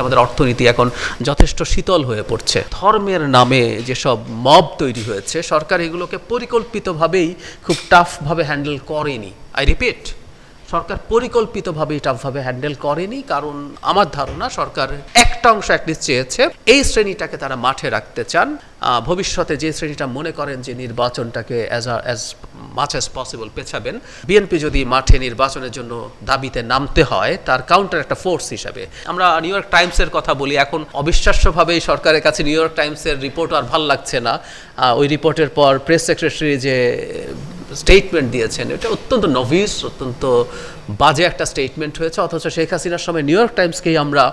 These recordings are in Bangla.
আমাদের অর্থনীতি এখন যথেষ্ট শীতল হয়ে পড়ছে। ধর্মের নামে যেসব মব তৈরি হয়েছে, সরকার এগুলোকে পরিকল্পিতভাবেই খুব টাফভাবে হ্যান্ডেল করেনি। আই রিপিট, সরকার পরিকল্পিতভাবেই টাফভাবে হ্যান্ডেল করেনি, কারণ আমার ধারণা সরকার একটা অংশ অ্যাটলিস্ট চেয়েছে এই শ্রেণীটাকে তারা মাঠে রাখতে চান। ভবিষ্যতে যে শ্রেণীটা মনে করেন যে নির্বাচনটাকে অ্যাজ মাচ অ্যাজ পসিবল পেছাবেন, বিএনপি যদি মাঠে নির্বাচনের জন্য দাবিতে নামতে হয় তার কাউন্টার একটা ফোর্স হিসাবে। আমরা নিউ ইয়র্ক টাইমসের কথা বলি, এখন অবিশ্বাস্যভাবেই সরকারের কাছে নিউ ইয়র্ক টাইমসের রিপোর্ট আর ভাল লাগছে না। ওই রিপোর্টের পর প্রেস সেক্রেটারি যে স্টেটমেন্ট দিয়েছেন, এটা অত্যন্ত নভিস, অত্যন্ত বাজে একটা স্টেটমেন্ট হয়েছে। অথচ শেখ হাসিনার সময় নিউ ইয়র্ক টাইমসকেই আমরা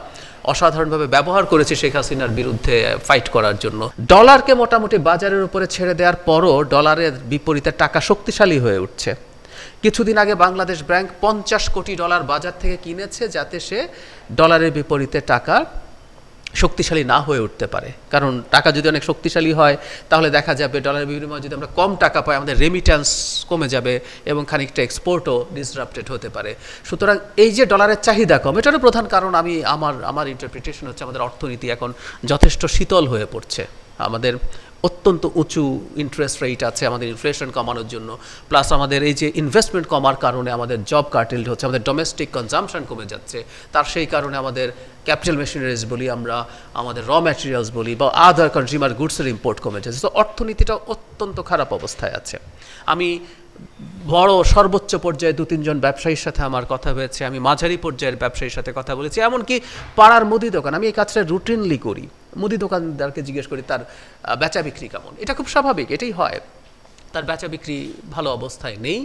অসাধারণভাবে ব্যবহার করেছি শেখ হাসিনার বিরুদ্ধে ফাইট করার জন্য। ডলারকে মোটামুটি বাজারের উপরে ছেড়ে দেওয়ার পরও ডলারের বিপরীতে টাকা শক্তিশালী হয়ে উঠছে। কিছুদিন আগে বাংলাদেশ ব্যাংক $50 কোটি বাজার থেকে কিনেছে, যাতে সে ডলারের বিপরীতে টাকা শক্তিশালী না হয়ে উঠতে পারে। কারণ টাকা যদি অনেক শক্তিশালী হয় তাহলে দেখা যাবে ডলারের বিনিময়ে যদি আমরা কম টাকা পাই, আমাদের রেমিট্যান্স কমে যাবে এবং খানিকটা এক্সপোর্টও ডিসরাপ্টেড হতে পারে। সুতরাং এই যে ডলারের চাহিদা কম, এটারও প্রধান কারণ আমার ইন্টারপ্রিটেশন হচ্ছে আমাদের অর্থনীতি এখন যথেষ্ট শীতল হয়ে পড়ছে। আমাদের অত্যন্ত উঁচু ইন্টারেস্ট রেট আছে আমাদের ইনফ্লেশন কমানোর জন্য, প্লাস আমাদের এই যে ইনভেস্টমেন্ট কমার কারণে আমাদের জব কার্টেল হচ্ছে, আমাদের ডোমেস্টিক কনজাম্পশন কমে যাচ্ছে। তার সেই কারণে আমাদের ক্যাপিটাল মেশিনারিজ বলি আমরা, আমাদের র ম্যাটেরিয়ালস বলি বা আদার কনজিউমার গুডসের ইম্পোর্ট কমে যাচ্ছে। তো অর্থনীতিটা অত্যন্ত খারাপ অবস্থায় আছে। আমি বড় সর্বোচ্চ পর্যায়ে 2-3 জন ব্যবসায়ীর সাথে আমার কথা হয়েছে, আমি মাঝারি পর্যায়ের ব্যবসায়ীর সাথে কথা বলেছি, এমনকি পাড়ার মুদি দোকান, আমি এই কাজটা রুটিনলি করি, মুদি দোকানদারকে জিজ্ঞেস করি তার বেচা বিক্রি কেমন। এটা খুব স্বাভাবিক, এটাই হয়, তার বেচা বিক্রি ভালো অবস্থায় নেই,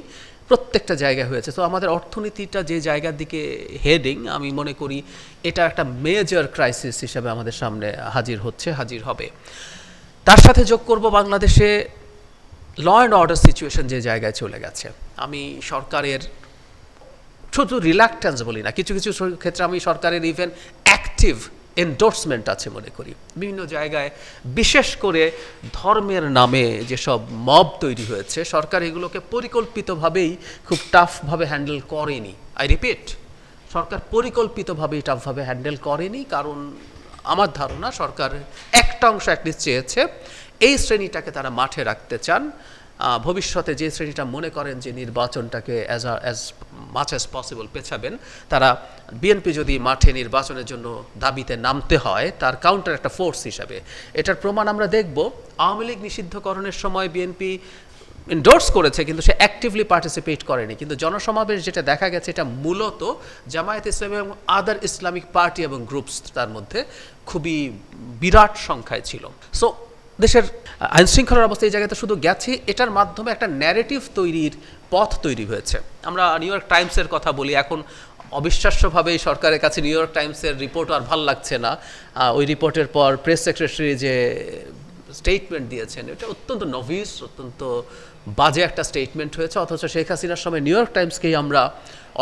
প্রত্যেকটা জায়গায় হয়েছে। তো আমাদের অর্থনীতিটা যে জায়গার দিকে হেডিং, আমি মনে করি এটা একটা মেজর ক্রাইসিস হিসেবে আমাদের সামনে হাজির হবে। তার সাথে যোগ করব বাংলাদেশে ল অ্যান্ড অর্ডার সিচুয়েশন যে জায়গায় চলে গেছে। আমি সরকারের শুধু রিল্যাক্টেন্স বলি না, কিছু কিছু ক্ষেত্রে আমি সরকারের ইভেন অ্যাক্টিভ এন্ডোর্সমেন্ট আছে মনে করি। বিভিন্ন জায়গায় বিশেষ করে ধর্মের নামে যেসব মব তৈরি হয়েছে, সরকার এগুলোকে পরিকল্পিতভাবেই খুব টাফভাবে হ্যান্ডেল করেনি। আই রিপিট, সরকার পরিকল্পিতভাবেই টাফভাবে হ্যান্ডেল করেনি, কারণ আমার ধারণা সরকার একটা অংশ অ্যাটলিস্ট চেয়েছে এই শ্রেণীটাকে তারা মাঠে রাখতে চান। ভবিষ্যতে যে শ্রেণীটা মনে করেন যে নির্বাচনটাকে অ্যাজ মাচ অ্যাজ পসিবল পেছাবেন, তারা বিএনপি যদি মাঠে নির্বাচনের জন্য দাবিতে নামতে হয় তার কাউন্টার একটা ফোর্স হিসাবে। এটার প্রমাণ আমরা দেখব, আওয়ামী লীগ নিষিদ্ধকরণের সময় বিএনপি এন্ডোর্স করেছে কিন্তু সে অ্যাক্টিভলি পার্টিসিপেট করেনি, কিন্তু জনসমাবেশ যেটা দেখা গেছে এটা মূলত জামায়াত ইসলামী এবং আদার ইসলামিক পার্টি এবং গ্রুপস তার মধ্যে খুবই বিরাট সংখ্যায় ছিল। সো দেশের আইনশৃঙ্খলার অবস্থা এই জায়গাতে শুধু গেছে, এটার মাধ্যমে একটা ন্যারেটিভ তৈরির পথ তৈরি হয়েছে। আমরা নিউ ইয়র্ক টাইমসের কথা বলি, এখন অবিশ্বাস্যভাবেই সরকারের কাছে নিউ ইয়র্ক টাইমসের রিপোর্ট আর ভাল লাগছে না। ওই রিপোর্টের পর প্রেস সেক্রেটারি যে স্টেটমেন্ট দিয়েছেন, এটা অত্যন্ত নভিস, অত্যন্ত বাজে একটা স্টেটমেন্ট হয়েছে। অথচ শেখ হাসিনার সময় নিউ ইয়র্ক টাইমসকেই আমরা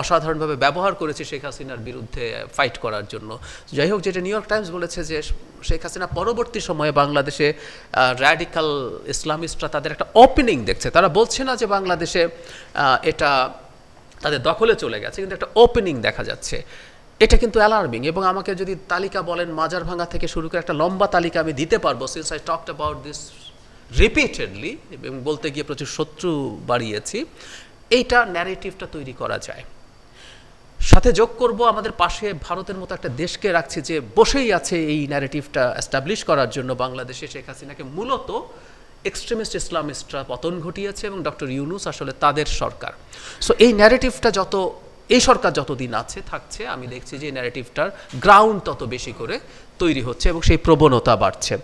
অসাধারণভাবে ব্যবহার করেছি শেখ হাসিনার বিরুদ্ধে ফাইট করার জন্য। যাই হোক, যেটা নিউ ইয়র্ক টাইমস বলেছে যে শেখ হাসিনা পরবর্তী সময়ে বাংলাদেশে র্যাডিক্যাল ইসলামিস্টরা তাদের একটা ওপেনিং দেখছে। তারা বলছে না যে বাংলাদেশে এটা তাদের দখলে চলে গেছে, কিন্তু একটা ওপেনিং দেখা যাচ্ছে। এটা কিন্তু অ্যালার্মিং। এবং আমাকে যদি তালিকা বলেন মাজার ভাঙা থেকে শুরু করে একটা লম্বা তালিকা আমি দিতে পারবো, since I talked about this repeatedly এবং বলতে গিয়ে প্রচুর শত্রু বাড়িয়েছি। এইটা ন্যারেটিভটা তৈরি করা যায়। সাথে যোগ করব আমাদের পাশে ভারতের মতো একটা দেশকে রাখছি যে বসেই আছে এই ন্যারেটিভটা এস্টাবলিশ করার জন্য। বাংলাদেশে শেখ হাসিনাকে মূলত এক্সট্রিমিস্ট ইসলামিস্টরা পতন ঘটিয়েছে এবং ডক্টর ইউনূস আসলে তাদের সরকার। সো এই ন্যারেটিভটা এই সরকার যতদিন থাকছে, আমি দেখছি যে এই ন্যারেটিভটার গ্রাউন্ড তত বেশি করে তৈরি হচ্ছে এবং সেই প্রবণতা বাড়ছে।